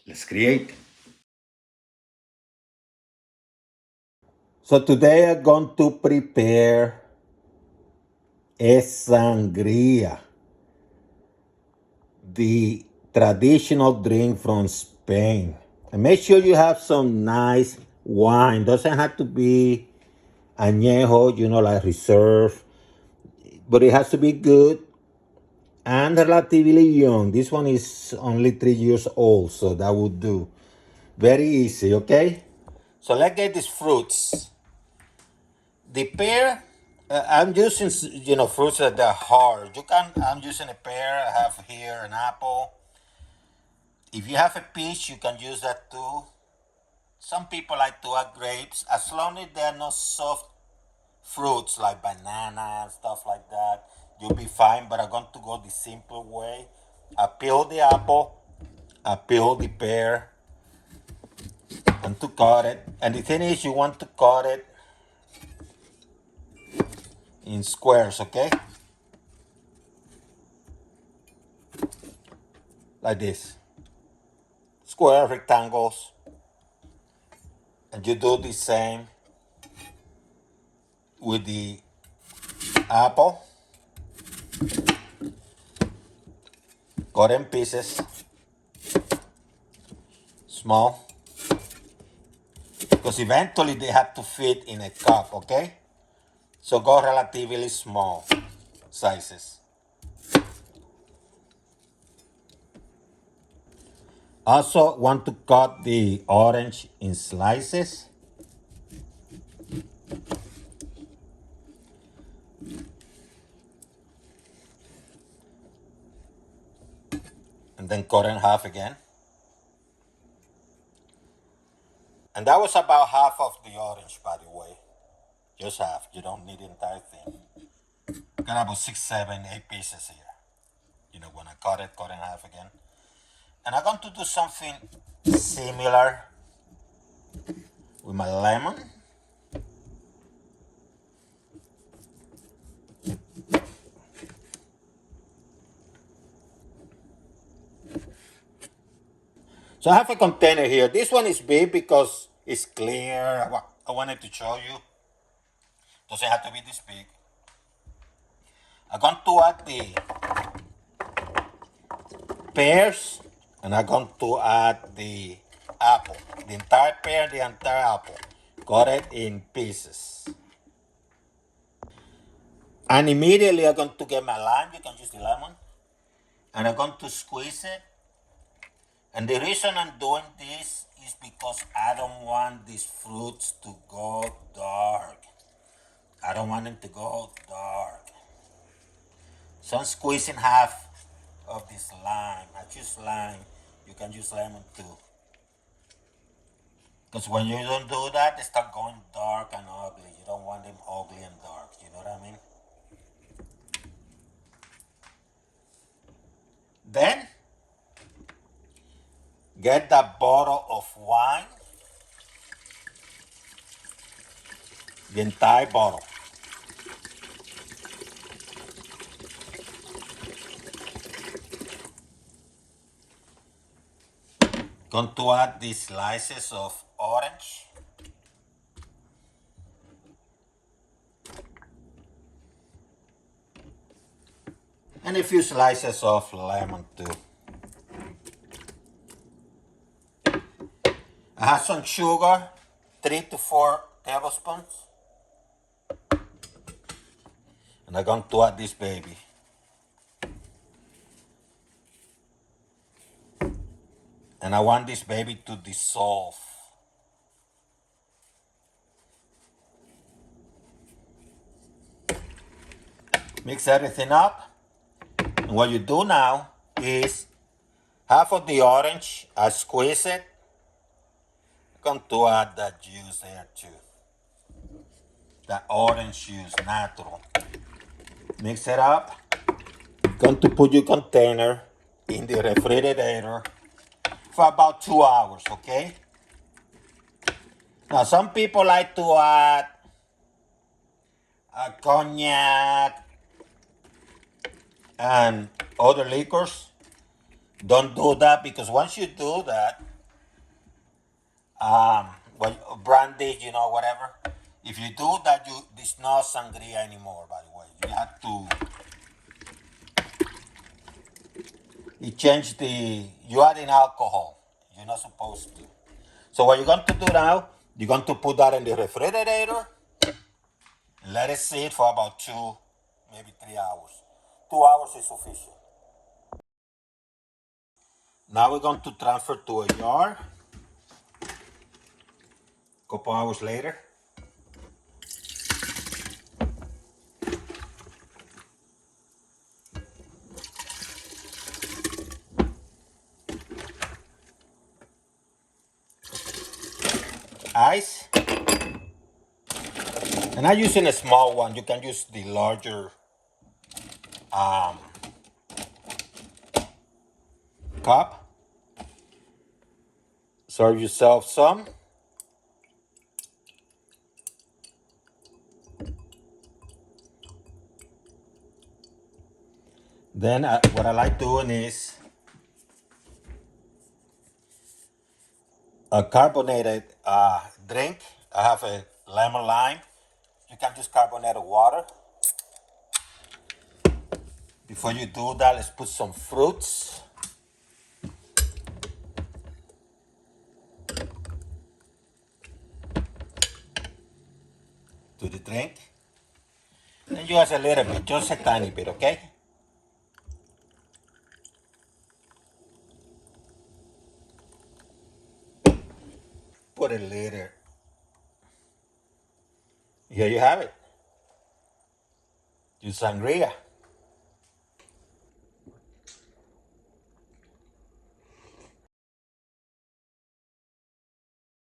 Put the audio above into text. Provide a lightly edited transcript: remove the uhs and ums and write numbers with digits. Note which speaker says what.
Speaker 1: Let's create. So today I'm going to prepare a sangria, the traditional drink from Spain. And make sure you have some nice wine. Doesn't have to be añejo, like reserve, but it has to be good and relatively young. This one is only 3 years old, so that would do. Very easy, okay? So let's get these fruits. The pear, I'm using fruits that are hard. I'm using a pear. I have here an apple. If you have a peach, you can use that too. Some people like to add grapes, as long as they're not soft fruits like banana and stuff like that. You'll be fine. But I'm going to go the simple way. I peel the apple. I peel the pear, and to cut it. And the thing is, you want to cut it in squares, okay? Like this. Square rectangles. And you do the same with the apple. Cut in pieces. Small. Because eventually they have to fit in a cup, okay? So go relatively small sizes. Also want to cut the orange in slices. And then cut in half again. And that was about half of the orange, by the way. Just half. You don't need the entire thing. Got about 6, 7, 8 pieces here. When I cut in half again. And I'm going to do something similar with my lemon. So I have a container here. This one is big because it's clear. I wanted to show you. Doesn't have to be this big. I'm going to add the pears, and I'm going to add the apple. The entire pear, the entire apple. Cut it in pieces. And immediately I'm going to get my lime. You can use the lemon. And I'm going to squeeze it. And the reason I'm doing this is because I don't want these fruits to go dark. I don't want them to go dark. So I'm squeezing half of this lime. I choose lime. You can use lemon too. Because when you don't do that, they start going dark and ugly. You don't want them ugly and dark. You know what I mean? Then, get that bottle of wine. The entire bottle. Going to add these slices of orange. And a few slices of lemon too. I have some sugar, 3 to 4 tablespoons. And I'm going to add this baby. And I want this baby to dissolve. Mix everything up. And what you do now is half of the orange, I squeeze it. I'm going to add that juice there too. That orange juice, natural. Mix it up. Going to put your container in the refrigerator for about 2 hours, okay? Now, some people like to add a cognac and other liquors. Don't do that, because once you do that, well, brandy, whatever. If you do that, it's not sangria anymore. By the way, you have to. You change the. You add in alcohol. You're not supposed to. So what you're going to do now? You're going to put that in the refrigerator. Let it sit for about 2, maybe 3 hours. 2 hours is sufficient. Now we're going to transfer to a jar. Couple hours later. Ice. And I'm using a small one. You can use the larger cup. Serve yourself some. Then what I like doing is a carbonated drink. I have a lemon lime. You can use carbonated water. Before you do that, let's put some fruits to the drink. And just a little bit, just a tiny bit, okay? Put a little. Here you have it. Your sangria.